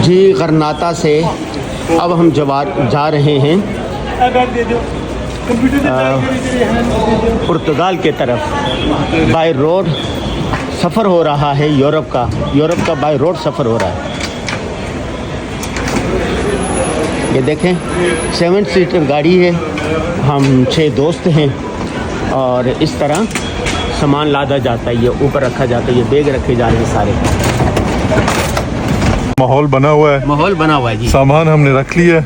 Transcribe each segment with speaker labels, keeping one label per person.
Speaker 1: जी गरनाता से अब हम जा रहे हैं पुर्तगाल के तरफ। बाय रोड सफ़र हो रहा है यूरोप का बाय रोड सफ़र हो रहा है। ये देखें 7 सीटर गाड़ी है, हम 6 दोस्त हैं और इस तरह सामान लादा जाता है, ये ऊपर रखा जाता है, ये बैग रखे जा रहे हैं सारे।
Speaker 2: माहौल बना हुआ है
Speaker 1: जी।
Speaker 2: सामान हमने रख लिया,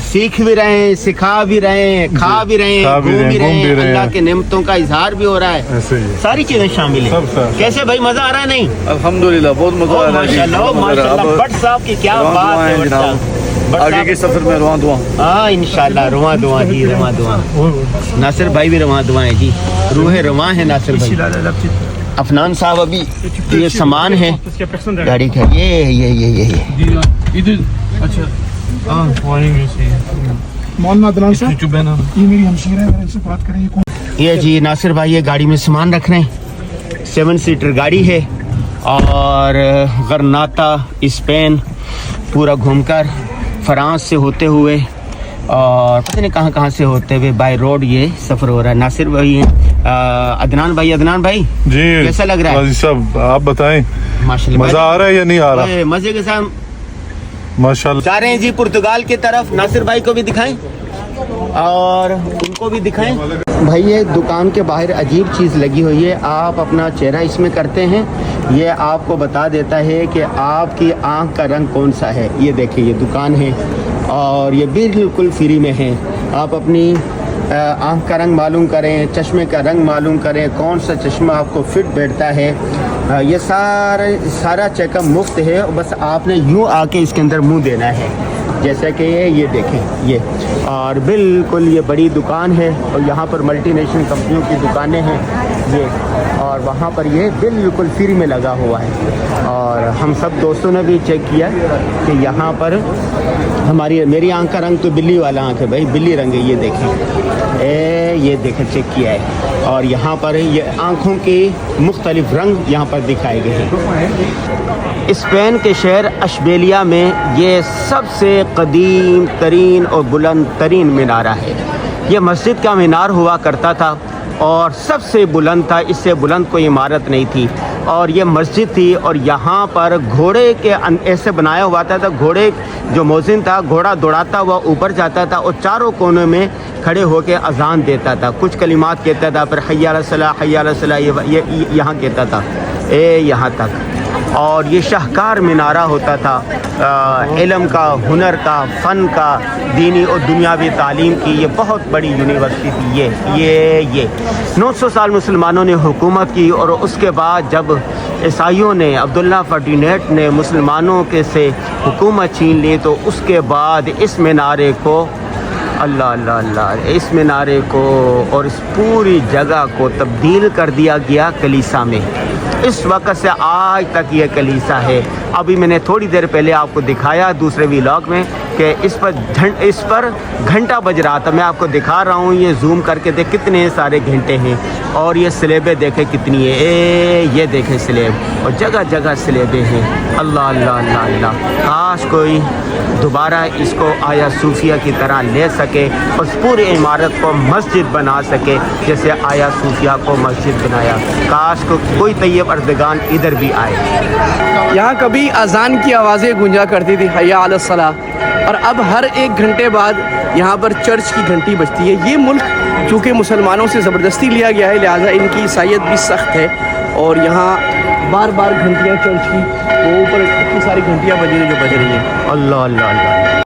Speaker 1: सीख भी रहे हैं, सिखा भी रहे हैं, खा भी रहे हैं, घूम भी रहे हैं, अल्लाह के नेमतों का इजहार भी हो रहा है,
Speaker 2: ऐसे ही
Speaker 1: सारी चीजें शामिल है। कैसे भाई मजा आ रहा है? नहीं
Speaker 3: अल्हम्दुलिल्लाह बहुत मजा आ रहा है
Speaker 1: माशाल्लाह। भट्ट साहब की क्या बात है जनाब।
Speaker 3: आगे के सफर में रुआ दुआ।
Speaker 1: हाँ इंशाल्लाह रुआ दुआ जी, रुआ दुआ। नासिर भाई भी रुआ दुआ है जी, रूह रुआ है नासिर भाई। अफनान साहब अभी ये सामान है गाड़ी का, ये
Speaker 3: अच्छा
Speaker 4: मौलाना अदनान साहब, ये मेरी हमशीर है, इनसे बात करें।
Speaker 1: ये जी नासिर भाई ये गाड़ी में सामान रख रहे हैं। 7 सीटर गाड़ी है और गरनाता स्पेन पूरा घूमकर फ्रांस से होते हुए और पता नहीं कहाँ से होते हुए बाय रोड ये सफ़र हो रहा है। नासिर भाई हैं, अदनान भाई
Speaker 2: जी
Speaker 1: कैसा लग रहा है?
Speaker 2: सब आप बताएं,
Speaker 1: माशाल्लाह
Speaker 2: मजा आ रहा है या नहीं आ रहा?
Speaker 1: मजे के साथ
Speaker 2: माशाल्लाह।
Speaker 1: जा रहे हैं जी पुर्तगाल की तरफ। नासिर भाई को भी दिखाएं और उनको भी दिखाएं। भाई ये दुकान के बाहर अजीब चीज़ लगी हुई है, आप अपना चेहरा इसमें करते हैं, ये आपको बता देता है कि आपकी आंख का रंग कौन सा है। ये देखिए ये दुकान है और ये बिल्कुल फ्री में है। आप अपनी आंख का रंग मालूम करें, चश्मे का रंग मालूम करें, कौन सा चश्मा आपको फिट बैठता है। ये सारा चेकअप मुफ्त है, बस आपने यूँ आके इसके अंदर मुंह देना है। जैसे कि ये देखें ये, और बिल्कुल ये बड़ी दुकान है और यहाँ पर मल्टीनेशनल कंपनियों की दुकानें हैं ये, और वहाँ पर ये बिल्कुल फ्री में लगा हुआ है। और हम सब दोस्तों ने भी चेक किया कि यहाँ पर मेरी आंख का रंग तो बिल्ली वाला आंख है भाई, बिल्ली रंग है। ये देखें ये देखें चेक किया है और यहाँ पर ये आँखों के मुख्तलिफ रंग यहाँ पर दिखाए गए हैं। स्पेन के शहर अशबेलिया में ये सबसे कदीम तरीन और बुलंद तरीन मीनारा है। ये मस्जिद का मीनार हुआ करता था और सबसे बुलंद था, इससे बुलंद कोई इमारत नहीं थी और ये मस्जिद थी। और यहाँ पर घोड़े के ऐसे बनाया हुआ था, घोड़े जो मोजिन था घोड़ा दौड़ाता हुआ ऊपर जाता था और चारों कोनों में खड़े होकर अजान देता था, कुछ कलिमात कहता था, फिर हय्या अला सलाह हय्या अला सलाह ये यहाँ कहता था यहाँ तक। और ये शाहकार मीनारा होता था इल्म का, हुनर का, फ़न का, दीनी और दुनियावी तालीम की ये बहुत बड़ी यूनिवर्सिटी थी। ये 900 साल मुसलमानों ने हुकूमत की और उसके बाद जब ईसाइयों ने, अब्दुल्ला फर्टिनेट ने मुसलमानों के से हुकूमत छीन ली तो उसके बाद इस मीनारे को इस मीनारे को और इस पूरी जगह को तब्दील कर दिया गया कलीसा में। इस वक्त से आज तक ये कलीसा है। अभी मैंने थोड़ी देर पहले आपको दिखाया दूसरे व्लॉग में कि इस पर घंटा बज रहा था। मैं आपको दिखा रहा हूँ, ये जूम करके देख कितने सारे घंटे हैं और ये स्लेबें देखें कितनी है। ये देखें स्लेब और जगह जगह स्लेबें हैं। अल्लाह अल्लाह अल्लाह अल्लाह, काश कोई दोबारा इसको आया सूफिया की तरह ले सके और पूरी इमारत को मस्जिद बना सके जैसे आया सूफिया को मस्जिद बनाया। काश को कोई तैयब अर्दगान इधर भी आए।
Speaker 5: यहाँ कभी अजान की आवाज़ें गूंजा करती थी हय्या अला सलाह, और अब हर 1 घंटे बाद यहाँ पर चर्च की घंटी बजती है। ये मुल्क चूँकि मुसलमानों से ज़बरदस्ती लिया गया है, लिहाजा इनकी ईसाइयत भी सख्त है और यहाँ बार बार घंटियाँ चर्च की वो ऊपर इतनी सारी घंटियाँ बजी हैं जो बज रही हैं।
Speaker 1: अल्लाह अल्लाह अल्लाह।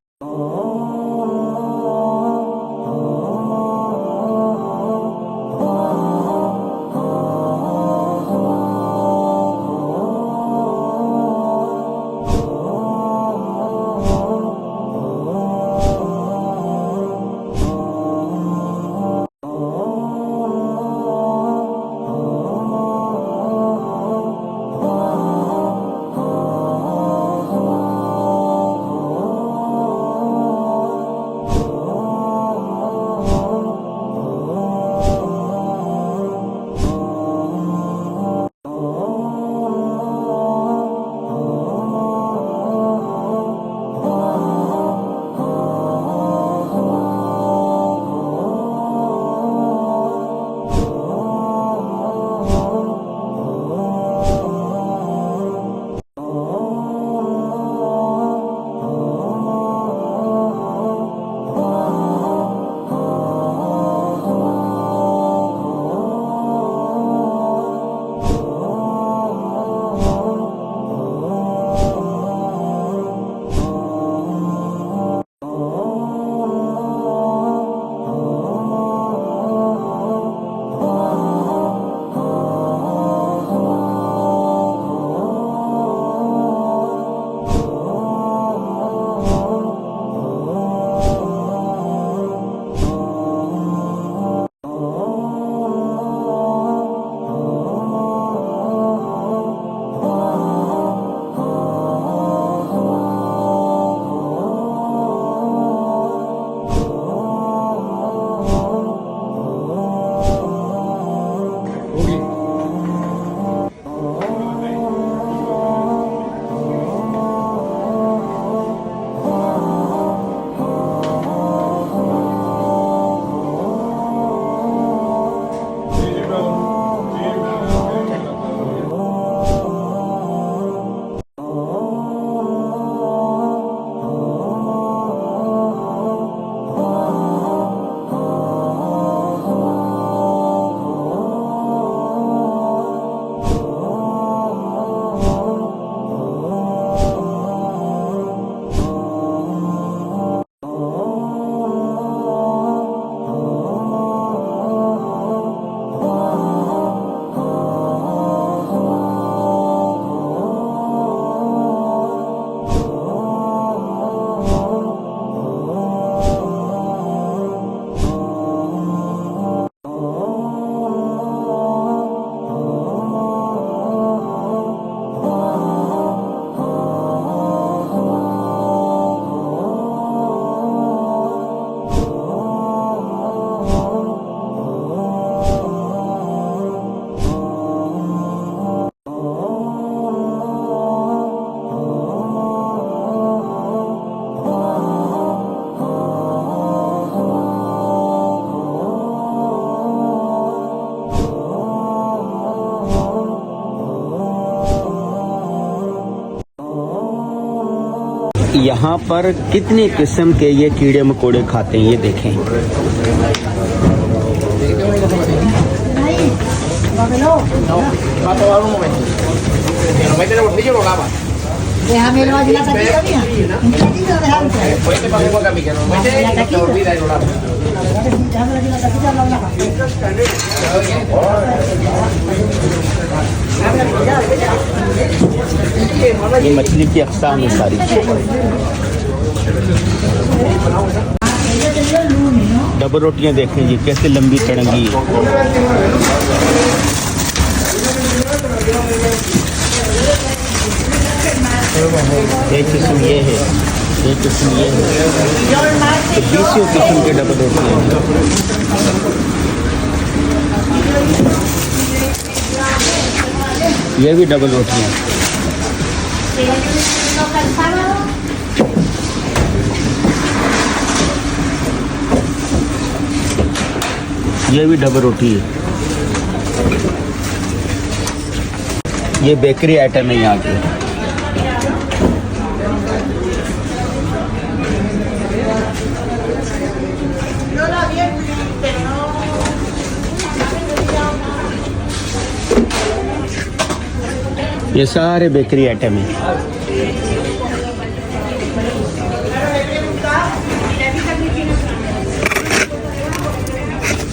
Speaker 1: यहाँ पर कितने किस्म के ये कीड़े मकोड़े खाते हैं, ये देखें।
Speaker 6: Déjame el valle la taquilla mía. ¿En qué taquilla lo dejaron? La taquilla. Déjame la taquilla al lado de la
Speaker 1: ये मछली की अक़साम है सारी। डबल रोटियां देखें जी कैसे लंबी चढ़ेंगी। एक किस्म ये है, एक किस्म ये है, तो 20 किस्म के डबल रोटियां हैं। ये भी डबल रोटियां, ये भी डबल रोटी है। ये बेकरी आइटम है यहाँ के। ये सारे बेकरी आइटम हैं।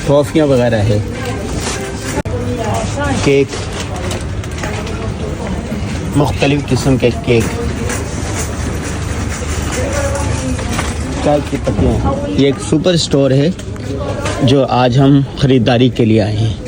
Speaker 1: टॉफियाँ वगैरह है, केक, मुख्तलिफ किस्म के केक, चाय की पत्तियाँ। ये एक सुपर स्टोर है जो आज हम ख़रीदारी के लिए आए हैं।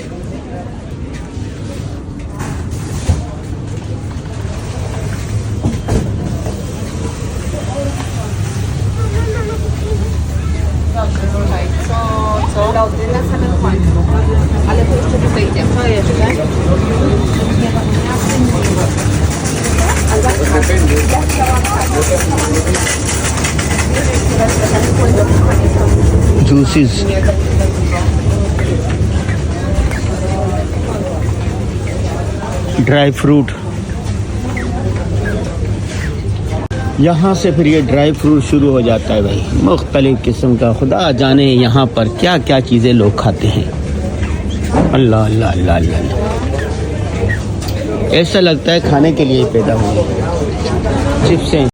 Speaker 1: जूसेस, ड्राई फ्रूट, यहाँ से फिर ये ड्राई फ्रूट शुरू हो जाता है भाई, मुख्तलिफ किस्म का। खुदा जाने यहाँ पर क्या क्या चीज़ें लोग खाते हैं। अल्लाह अल्लाह अल्लाह अल्लाह, ऐसा लगता है खाने के लिए पैदा हुए। चिप्सें,